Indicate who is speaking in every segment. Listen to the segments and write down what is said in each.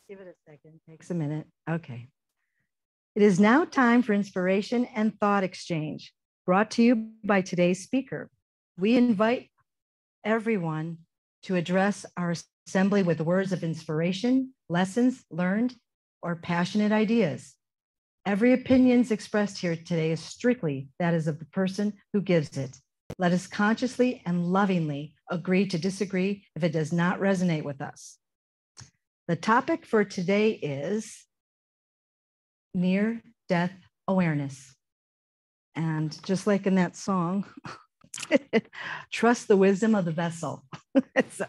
Speaker 1: Give it a second, takes a minute. Okay. It is now time for inspiration and thought exchange, brought to you by today's speaker. We invite everyone to address our assembly with words of inspiration, lessons learned, or passionate ideas. Every opinion expressed here today is strictly that is of the person who gives it. Let us consciously and lovingly agree to disagree if it does not resonate with us. The topic for today is near-death awareness. And just like in that song, trust the wisdom of the vessel. So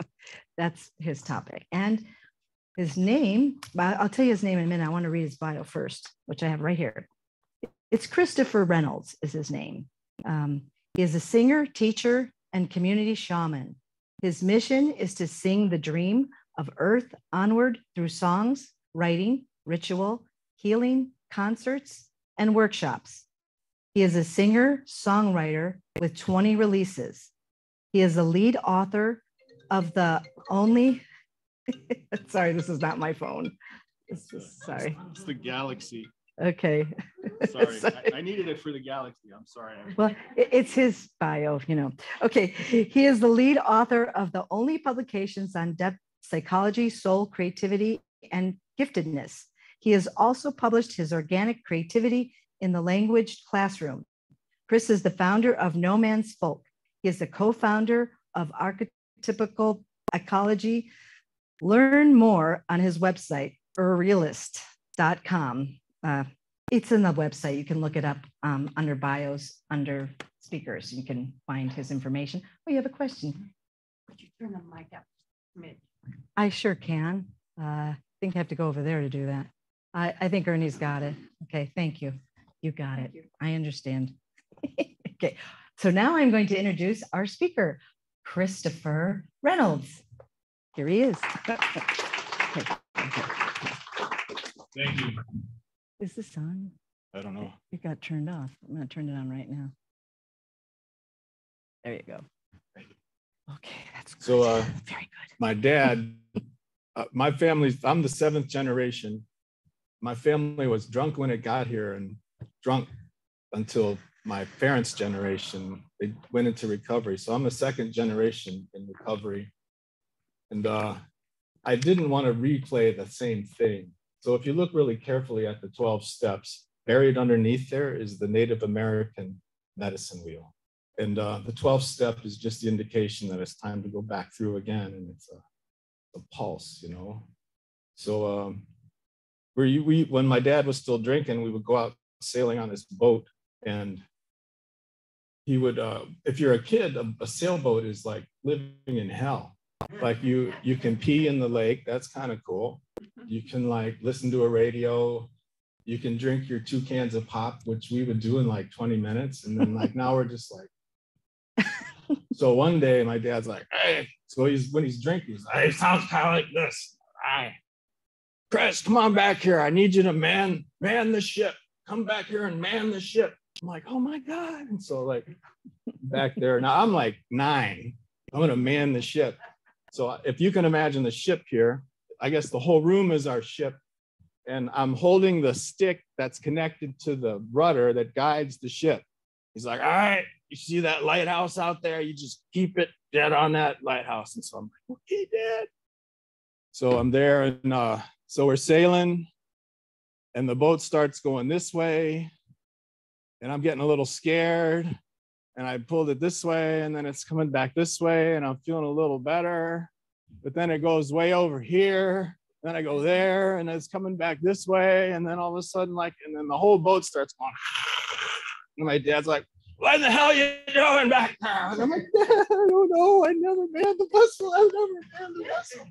Speaker 1: that's his topic. And his name, I'll tell you his name in a minute. I want to read his bio first, which I have right here. It's Christopher Reynolds is his name. He is a singer, teacher, and community shaman. His mission is to sing the dream of Earth onward through songs, writing, ritual, healing, concerts, and workshops. He is a singer, songwriter with 20 releases. He is the lead author of the only, sorry, this is not my phone. Sorry.
Speaker 2: It's the Galaxy.
Speaker 1: Okay.
Speaker 2: Sorry, I needed it for the Galaxy. I'm sorry.
Speaker 1: Well, it's his bio, you know. Okay, he is the lead author of the only publications on depth psychology, soul, creativity, and giftedness. He has also published his organic creativity in the language classroom. Chris is the founder of No Man's Folk. He is the co-founder of Archetypical Ecology. Learn more on his website, realist.com. It's in the website. You can look it up under bios, under speakers. You can find his information. Oh, you have a question?
Speaker 3: Could you turn the mic up, Mitch?
Speaker 1: I sure can. I think I have to go over there to do that. I think Ernie's got it. Okay, thank you. You got it. I understand. Okay, so now I'm going to introduce our speaker, Christopher Reynolds. Here he is. Okay.
Speaker 2: Thank you.
Speaker 1: Is this on?
Speaker 2: I don't know.
Speaker 1: It got turned off. I'm going to turn it on right now. There you go. Okay, that's good.
Speaker 2: So,
Speaker 1: very good.
Speaker 2: My dad, my family, I'm the 7th generation. My family was drunk when it got here and drunk until my parents' generation. They went into recovery. So I'm the 2nd generation in recovery. And I didn't want to replay the same thing. So if you look really carefully at the 12 steps, buried underneath there is the Native American medicine wheel. And the 12th step is just the indication that it's time to go back through again. And it's a pulse, you know? So when my dad was still drinking, we would go out sailing on this boat, and he would, if you're a kid, a sailboat is like living in hell. Like you can pee in the lake, that's kind of cool. You can like listen to a radio, you can drink your 2 cans of pop, which we would do in like 20 minutes. And then like now we're just like, so one day my dad's like, hey, so when he's drinking, he's like, hey, it sounds kind of like this. All right, Chris, come on back here. I need you to man the ship. Come back here and man the ship. I'm like, oh my God. And so like back there, now I'm like 9, I'm gonna man the ship. So if you can imagine the ship here, I guess the whole room is our ship. And I'm holding the stick that's connected to the rudder that guides the ship. He's like, all right, you see that lighthouse out there? You just keep it dead on that lighthouse. And so I'm like, okay, Dad. So I'm there, and so we're sailing, and the boat starts going this way, and I'm getting a little scared, and I pulled it this way, and then it's coming back this way, and I'm feeling a little better, but then it goes way over here. Then I go there, and it's coming back this way. And then all of a sudden, and then the whole boat starts going. And my dad's like, what the hell are you doing back there? And I'm like, Dad, I don't know. I never manned the vessel. I've never manned the vessel.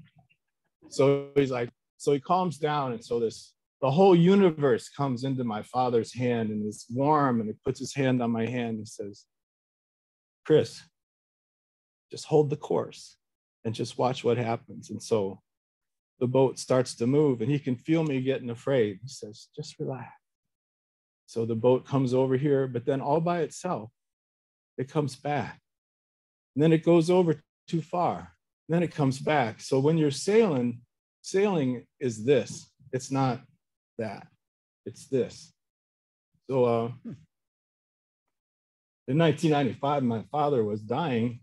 Speaker 2: So he's like, so he calms down. And so the whole universe comes into my father's hand, and it's warm, and he puts his hand on my hand. He says, Chris, just hold the course and just watch what happens. And so the boat starts to move, and he can feel me getting afraid. He says, just relax. So the boat comes over here, but then all by itself, it comes back. And then it goes over too far. And then it comes back. So when you're sailing, sailing is this. It's not that. It's this. So in 1995, my father was dying,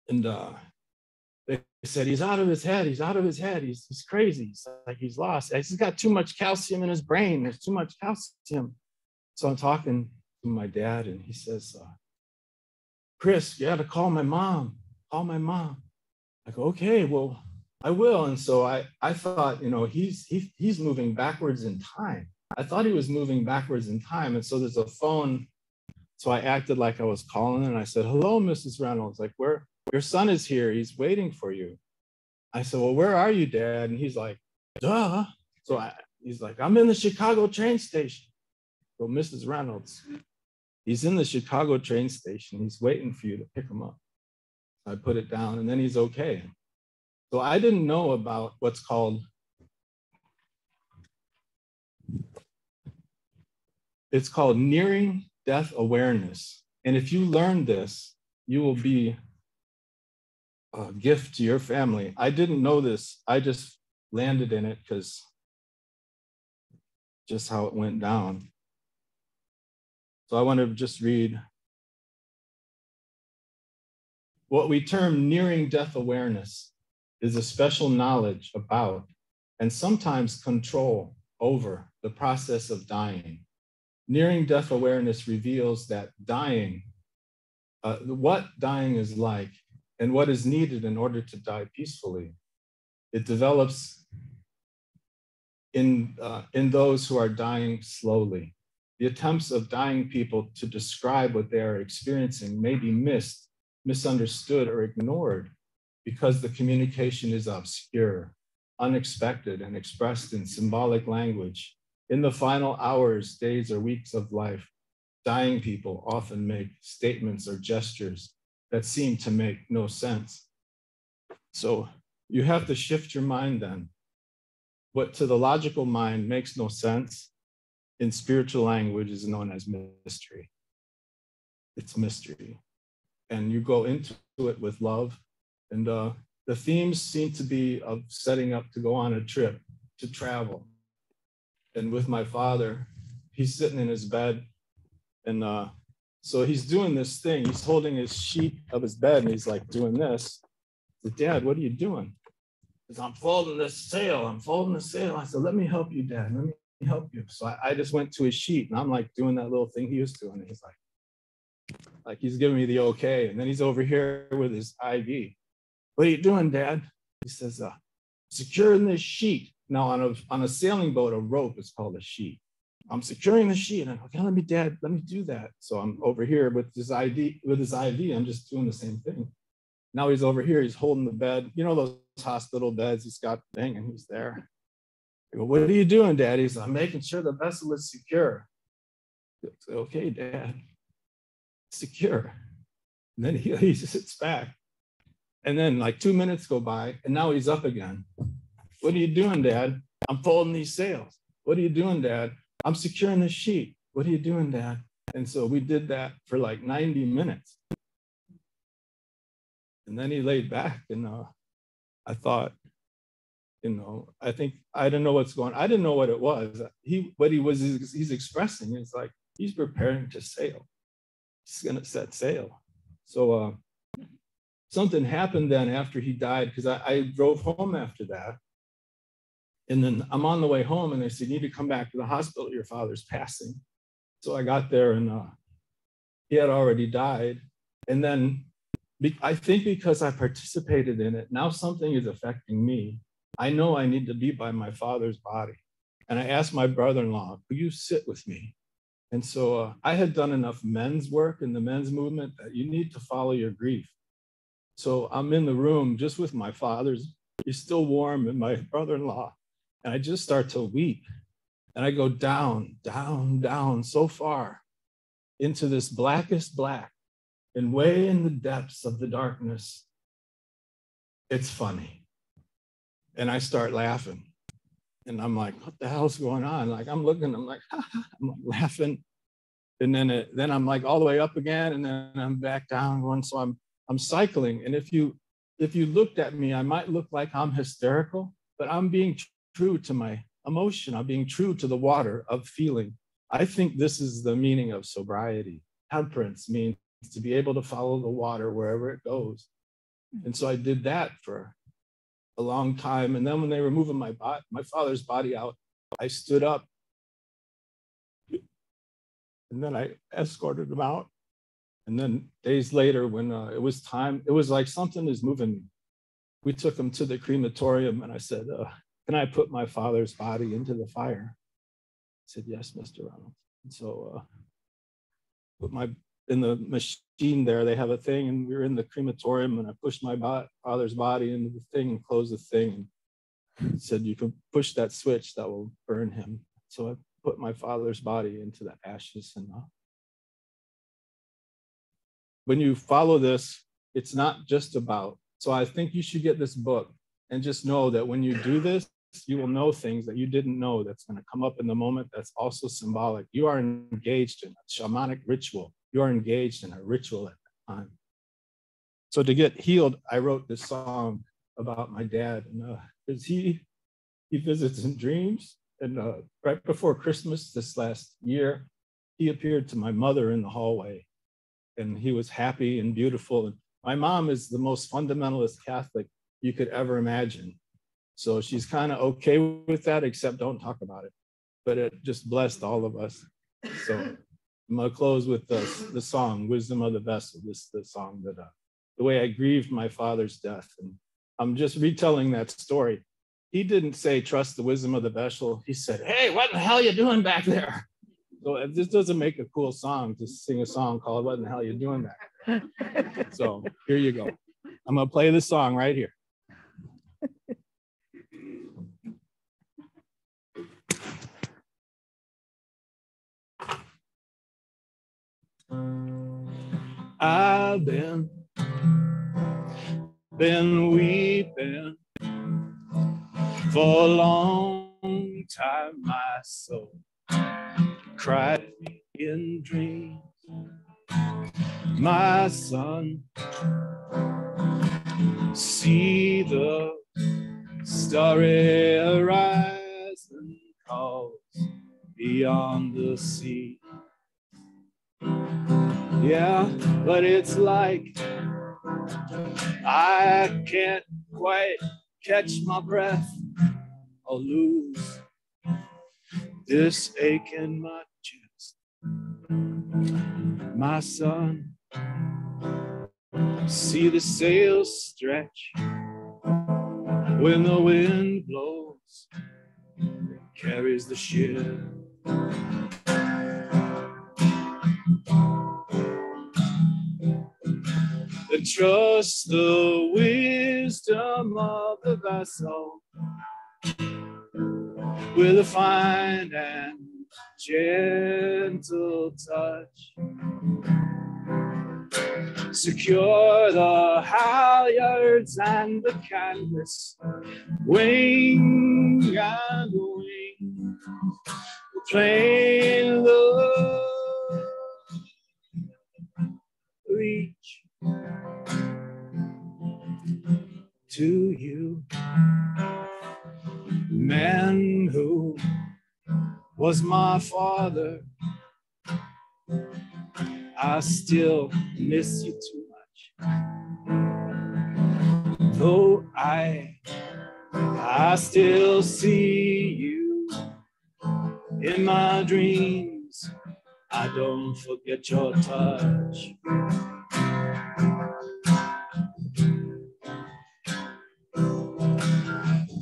Speaker 2: and they said, he's out of his head. He's out of his head. He's crazy. He's like, he's lost. He's got too much calcium in his brain. There's too much calcium. So I'm talking to my dad, and he says, Chris, you got to call my mom. Call my mom. I go, okay, well, I will. And so I thought, you know, he's moving backwards in time. I thought he was moving backwards in time. And so there's a phone. So I acted like I was calling, and I said, hello, Mrs. Reynolds. Like, where? Your son is here. He's waiting for you. I said, well, where are you, Dad? And he's like, duh. So he's like, I'm in the Chicago train station. Well, Mrs. Reynolds, he's in the Chicago train station. He's waiting for you to pick him up. I put it down, and then he's okay. So I didn't know about what's called, it's called nearing death awareness. And if you learn this, you will be a gift to your family. I didn't know this. I just landed in it because just how it went down. So I want to just read what we term nearing death awareness is a special knowledge about and sometimes control over the process of dying. Nearing death awareness reveals that dying, what dying is like and what is needed in order to die peacefully. It develops in those who are dying slowly. The attempts of dying people to describe what they are experiencing may be missed, misunderstood, or ignored because the communication is obscure, unexpected, and expressed in symbolic language. In the final hours, days, or weeks of life, dying people often make statements or gestures that seem to make no sense. So you have to shift your mind then. What to the logical mind makes no sense in spiritual language is known as mystery. It's mystery. And you go into it with love. And the themes seem to be of setting up to go on a trip, to travel. And with my father, he's sitting in his bed. And so he's doing this thing. He's holding his sheet of his bed and he's like doing this. I said, Dad, what are you doing? He says, I'm folding this sail. I'm folding the sail. I said, let me help you, Dad. Let me help you. So I just went to his sheet and I'm like doing that little thing he was doing. And he's like he's giving me the okay. And then he's over here with his IV. What are you doing, Dad? He says, securing this sheet. Now on a sailing boat, a rope is called a sheet. I'm securing the sheet. And I'm like, okay, Dad, let me do that. So I'm over here with his IV. I'm just doing the same thing. Now he's over here, he's holding the bed. You know those hospital beds, he's got the thing and he's there. I go, what are you doing, Dad? He says, I'm making sure the vessel is secure. I say, okay, Dad, secure. And then he sits back. And then like 2 minutes go by and now he's up again. What are you doing, Dad? I'm folding these sails. What are you doing, Dad? I'm securing the sheet. What are you doing, Dad? And so we did that for like 90 minutes. And then he laid back and I thought, I think I didn't know what's going on. I didn't know what it was. He's expressing is like, he's preparing to sail. He's going to set sail. So something happened then after he died because I drove home after that. And then I'm on the way home and they said, you need to come back to the hospital. Your father's passing. So I got there and he had already died. And then I think because I participated in it, now something is affecting me. I know I need to be by my father's body. And I asked my brother-in-law, will you sit with me? And so I had done enough men's work in the men's movement that you need to follow your grief. So I'm in the room just with my father's, he's still warm, and my brother-in-law. And I just start to weep. And I go down, down, down so far into this blackest black. And way in the depths of the darkness, it's funny. And I start laughing. And I'm like, what the hell's going on? Like, I'm looking, I'm like, ha, ha. I'm like laughing. And then I'm like all the way up again, and then I'm back down going. So I'm cycling. And if you looked at me, I might look like I'm hysterical, but I'm being true to my emotion. I'm being true to the water of feeling. I think this is the meaning of sobriety. Temperance means to be able to follow the water wherever it goes. And so I did that for a long time. And then when they were moving my father's body out, I stood up and then I escorted him out. And then days later, when it was time, it was like something is moving me. We took him to the crematorium and I said, can I put my father's body into the fire? He said, yes, Mr. Reynolds. And so in the machine there, they have a thing, and we were in the crematorium, and I pushed my father's body into the thing and closed the thing. And said, you can push that switch that will burn him. So I put my father's body into the ashes. And when you follow this, it's not just about, so I think you should get this book and just know that when you do this, you will know things that you didn't know that's going to come up in the moment that's also symbolic. You are engaged in a shamanic ritual. You are engaged in a ritual at that time. So to get healed, I wrote this song about my dad, and because he visits in dreams. And right before Christmas this last year, he appeared to my mother in the hallway, and he was happy and beautiful. And my mom is the most fundamentalist Catholic you could ever imagine. So she's kind of okay with that, except don't talk about it. But it just blessed all of us. So I'm gonna close with the song, Wisdom of the Vessel. This is the song that, the way I grieved my father's death. And I'm just retelling that story. He didn't say, trust the wisdom of the vessel. He said, hey, what in the hell are you doing back there? So this doesn't make a cool song to sing a song called What in the Hell Are You Doing Back There? So here you go. I'm gonna play this song right here. I've been weeping for a long time. My soul cried in dreams. My son, see the starry horizon calls beyond the sea. Yeah, but it's like I can't quite catch my breath. I'll lose this ache in my chest. My son, see the sails stretch when the wind blows, it carries the ship. And trust the wisdom of the vessel with a fine and gentle touch. Secure the halyards and the canvas, wing and wing, plain love reach to you. Man who was my father, I still miss you too much. Though I still see you in my dreams, I don't forget your touch.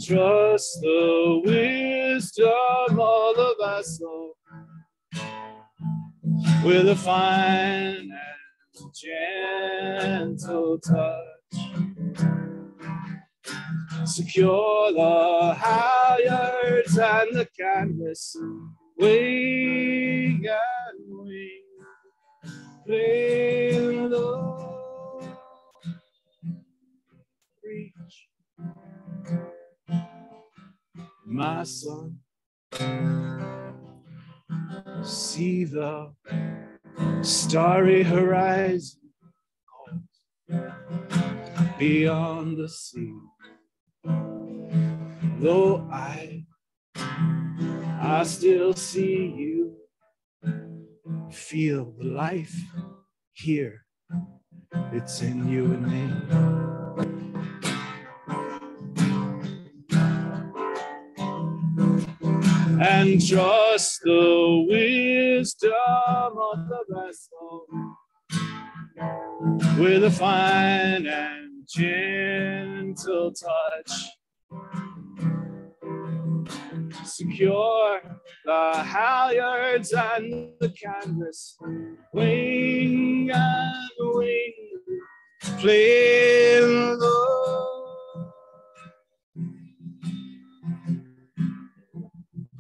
Speaker 2: Trust the wisdom of the vessel with a fine and gentle touch. Secure the halyards and the canvas, wing and wing, plain love reach. My son, see the starry horizon beyond the sea. though I still see you, feel the life here. It's in you and me. And trust the wisdom of the vessel with a fine and gentle touch. Secure the halyards and the canvas, wing and wing, play low.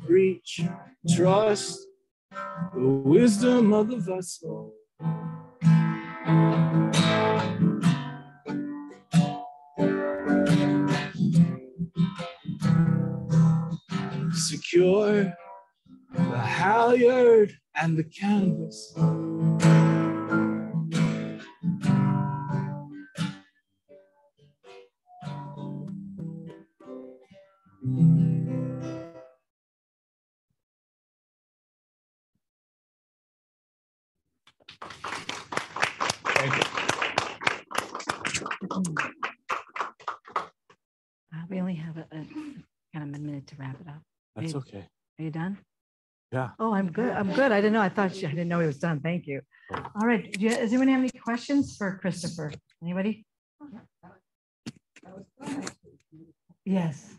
Speaker 2: Reach, trust the wisdom of the vessel. Secure the halyard and the canvas. Thank you.
Speaker 1: We only have a kind of a minute to wrap it up.
Speaker 2: That's okay.
Speaker 1: Are you done?
Speaker 2: Yeah.
Speaker 1: Oh, I'm good. I'm good. I didn't know. I didn't know he was done. Thank you. All right. Does anyone have any questions for Christopher? Anybody? Yes.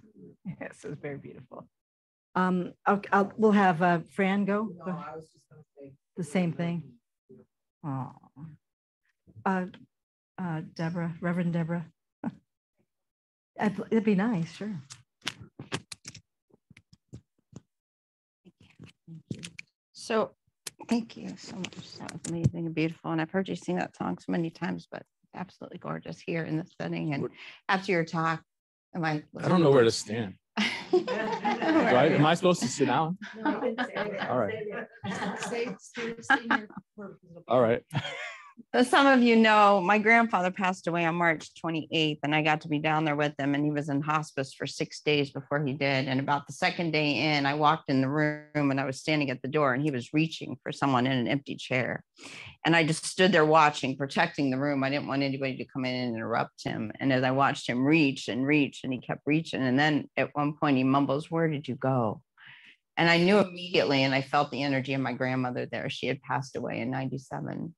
Speaker 1: Yes, it was very beautiful. We'll have Fran go.
Speaker 4: No, I was just going to say
Speaker 1: the same thing. Oh. Deborah, Reverend Deborah. It'd be nice, sure.
Speaker 5: So thank you so much. That was amazing and beautiful. And I've heard you sing that song so many times, but absolutely gorgeous here in this setting. And after your talk,
Speaker 2: I don't know where to stand. Am I supposed to sit down?
Speaker 4: no,
Speaker 2: All right.
Speaker 4: stay near her.
Speaker 2: All right.
Speaker 5: So some of you know, my grandfather passed away on March 28th, and I got to be down there with him, and he was in hospice for 6 days before he did. And about the second day in, I walked in the room and I was standing at the door, and he was reaching for someone in an empty chair. And I just stood there watching, protecting the room. I didn't want anybody to come in and interrupt him. And as I watched him reach and reach, and he kept reaching, and then at one point he mumbles, "Where did you go?" And I knew immediately, and I felt the energy of my grandmother there. She had passed away in 97.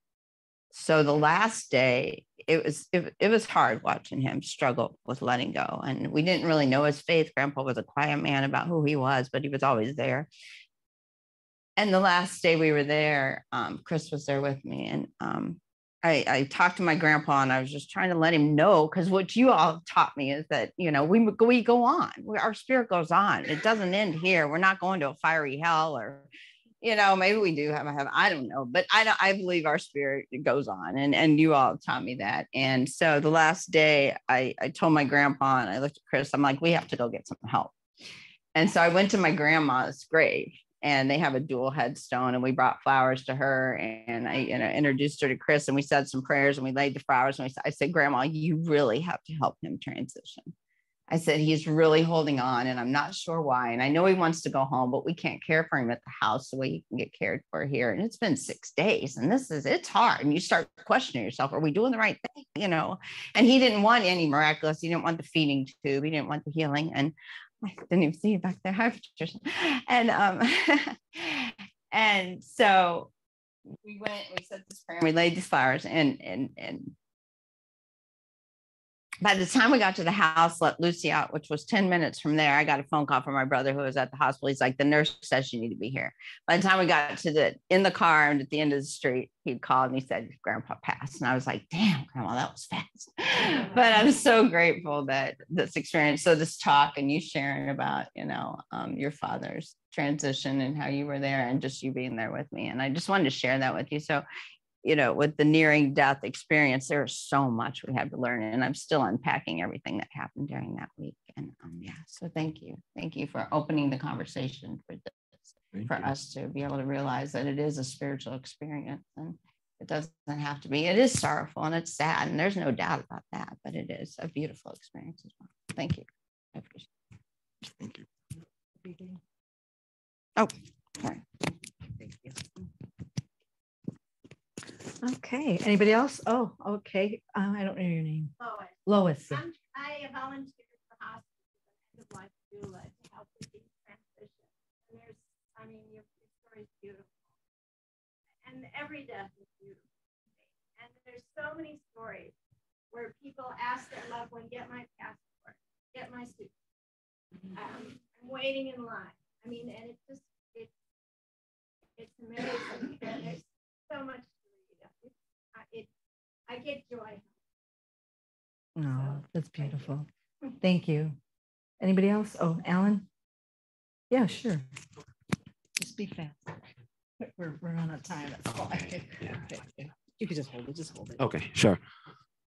Speaker 5: So the last day, it was hard watching him struggle with letting go. And we didn't really know his faith. Grandpa was a quiet man about who he was, but he was always there. And the last day we were there, Chris was there with me. And I talked to my grandpa, and I was just trying to let him know, because what you all taught me is that, you know, we go on. Our spirit goes on. It doesn't end here. We're not going to a fiery hell, or you know, maybe we do have a heaven. I don't know, but I believe our spirit goes on, and you all taught me that. And so the last day I told my grandpa, and I looked at Chris, I'm like, we have to go get some help. And so I went to my grandma's grave, and they have a dual headstone, and we brought flowers to her, and I introduced her to Chris, and we said some prayers, and we laid the flowers, and I said, Grandma, you really have to help him transition. I said, he's really holding on, and I'm not sure why. And I know he wants to go home, but we can't care for him at the house the way you can get cared for here. And it's been 6 days, and it's hard. And you start questioning yourself, are we doing the right thing? You know, and he didn't want any miraculous. He didn't want the feeding tube. He didn't want the healing. And I didn't even see you back there. Hi, Patricia. And, and so we went, we said this prayer, and we laid these flowers, and by the time we got to the house, let Lucy out, which was 10 minutes from there, I got a phone call from my brother who was at the hospital. He's like, the nurse says you need to be here. By the time we got to in the car and at the end of the street, he'd called and he said, Grandpa passed. And I was like, damn, Grandma, that was fast. But I'm so grateful that this experience, so this talk and you sharing about, you know, your father's transition and how you were there and just you being there with me. And I just wanted to share that with you. So, you know, with the nearing death experience, there's so much we had to learn, and I'm still unpacking everything that happened during that week. And yeah, so thank you for opening the conversation for this, for us to be able to realize that it is a spiritual experience, and it doesn't have to be. It is sorrowful and it's sad, and there's no doubt about that, but it is a beautiful experience as well. Thank you. I appreciate it.
Speaker 6: Thank you.
Speaker 5: Oh, sorry.
Speaker 1: Thank you. Okay, anybody else? Oh, okay. I don't know your name.
Speaker 3: Lois.
Speaker 1: Lois. Yeah.
Speaker 3: I volunteered for hospice as a life doula to help with these transitions. And there's, I mean, your story is beautiful. And every death is beautiful. And there's so many stories where people ask their loved one, get my passport, get my suit. I'm waiting in line. I mean, and it's amazing. And there's so much to read. I get joy.
Speaker 1: Oh, that's beautiful. Thank you. Anybody else? Oh, Alan? Yeah, sure. Just be fast. We're running out of time. That's fine.
Speaker 7: Okay, yeah.
Speaker 1: Okay. You can just hold it. Just hold it.
Speaker 7: Okay, sure.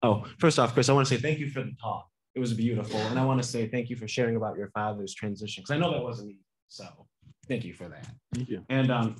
Speaker 7: Oh, first off, Chris, I want to say thank you for the talk. It was beautiful. And I want to say thank you for sharing about your father's transition, because I know that wasn't easy. So thank you for that.
Speaker 6: Thank you.
Speaker 7: And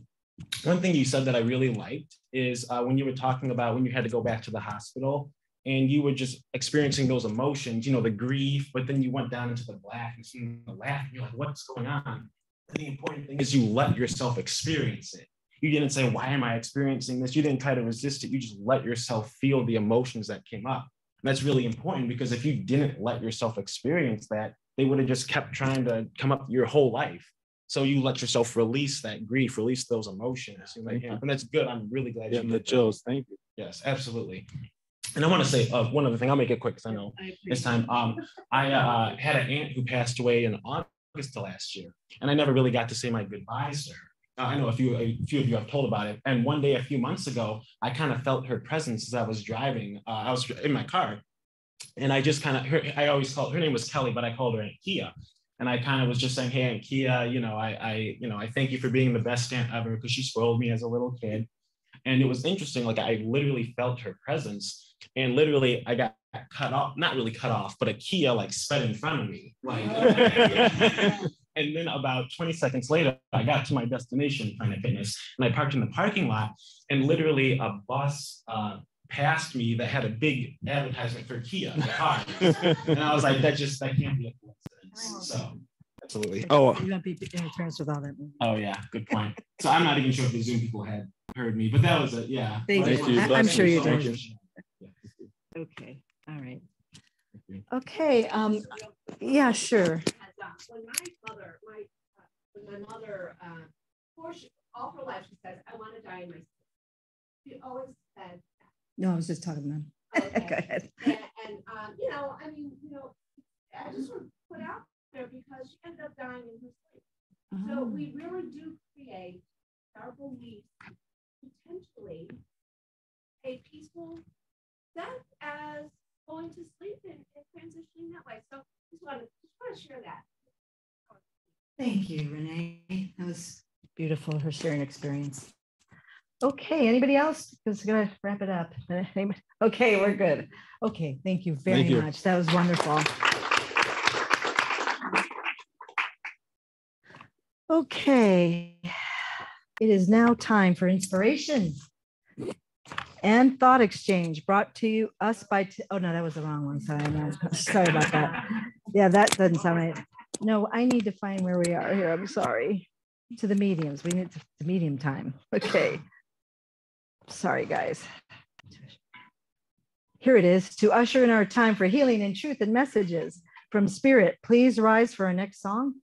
Speaker 7: one thing you said that I really liked is when you were talking about when you had to go back to the hospital and you were just experiencing those emotions, you know, the grief, but then you went down into the blackness and the laugh, and you're like, what's going on? And the important thing is you let yourself experience it. You didn't say, why am I experiencing this? You didn't try to resist it. You just let yourself feel the emotions that came up. And that's really important, because if you didn't let yourself experience that, they would have just kept trying to come up your whole life. So you let yourself release that grief, release those emotions. Like, yeah, and that's good. I'm really glad you
Speaker 6: Getting
Speaker 7: did
Speaker 6: the chills. Thank you.
Speaker 7: Yes, absolutely. And I want to say one other thing. I'll make it quick because I know this time. I had an aunt who passed away in August of last year, and I never really got to say my goodbyes to her. I know a few of you have told about it. And one day, a few months ago, I kind of felt her presence as I was driving. I was in my car, and I just kind of, I always called, her name was Kelly, but I called her Aunt Kia. And I kind of was just saying, hey, Aunt Kia, I thank you for being the best aunt ever, because she spoiled me as a little kid. And it was interesting, like I literally felt her presence, and literally I got cut off, not really cut off, but a Kia like sped in front of me. Like, and then about 20 seconds later, I got to my destination, Planet Fitness, and I parked in the parking lot, and literally a bus passed me that had a big advertisement for Kia, the car. And I was like, that can't be a coincidence. So absolutely.
Speaker 6: Oh,
Speaker 1: You won't be interference with all that.
Speaker 7: Oh yeah, good point. So I'm not even sure if the Zoom people had heard me, but that was it. Yeah.
Speaker 1: Thank
Speaker 6: you.
Speaker 1: I'm sure you
Speaker 6: Thank
Speaker 1: did.
Speaker 6: you.
Speaker 1: Okay. All right. Okay. Yeah, sure.
Speaker 4: When my mother, all her life, she says, I want to die in my sleep. She always said that.
Speaker 1: No, I was just talking to them. Go ahead.
Speaker 4: And I just want to put out there because she ended up dying in her sleep. So we really do create our beliefs, potentially a peaceful death as going to sleep and transitioning that way. So just want to share that.
Speaker 1: Thank you, Renee. That was beautiful, her sharing experience. Okay, anybody else? Because we're gonna wrap it up. Okay, we're good. Okay, thank you very much. That was wonderful. Okay, it is now time for inspiration and thought exchange brought to us by, oh no, that was the wrong one. Sorry, no, sorry about that. Yeah, that doesn't sound right. No, I need to find where we are here. I'm sorry. To the mediums. We need the medium time. Okay. Sorry, guys. Here it is. To usher in our time for healing and truth and messages from Spirit, please rise for our next song.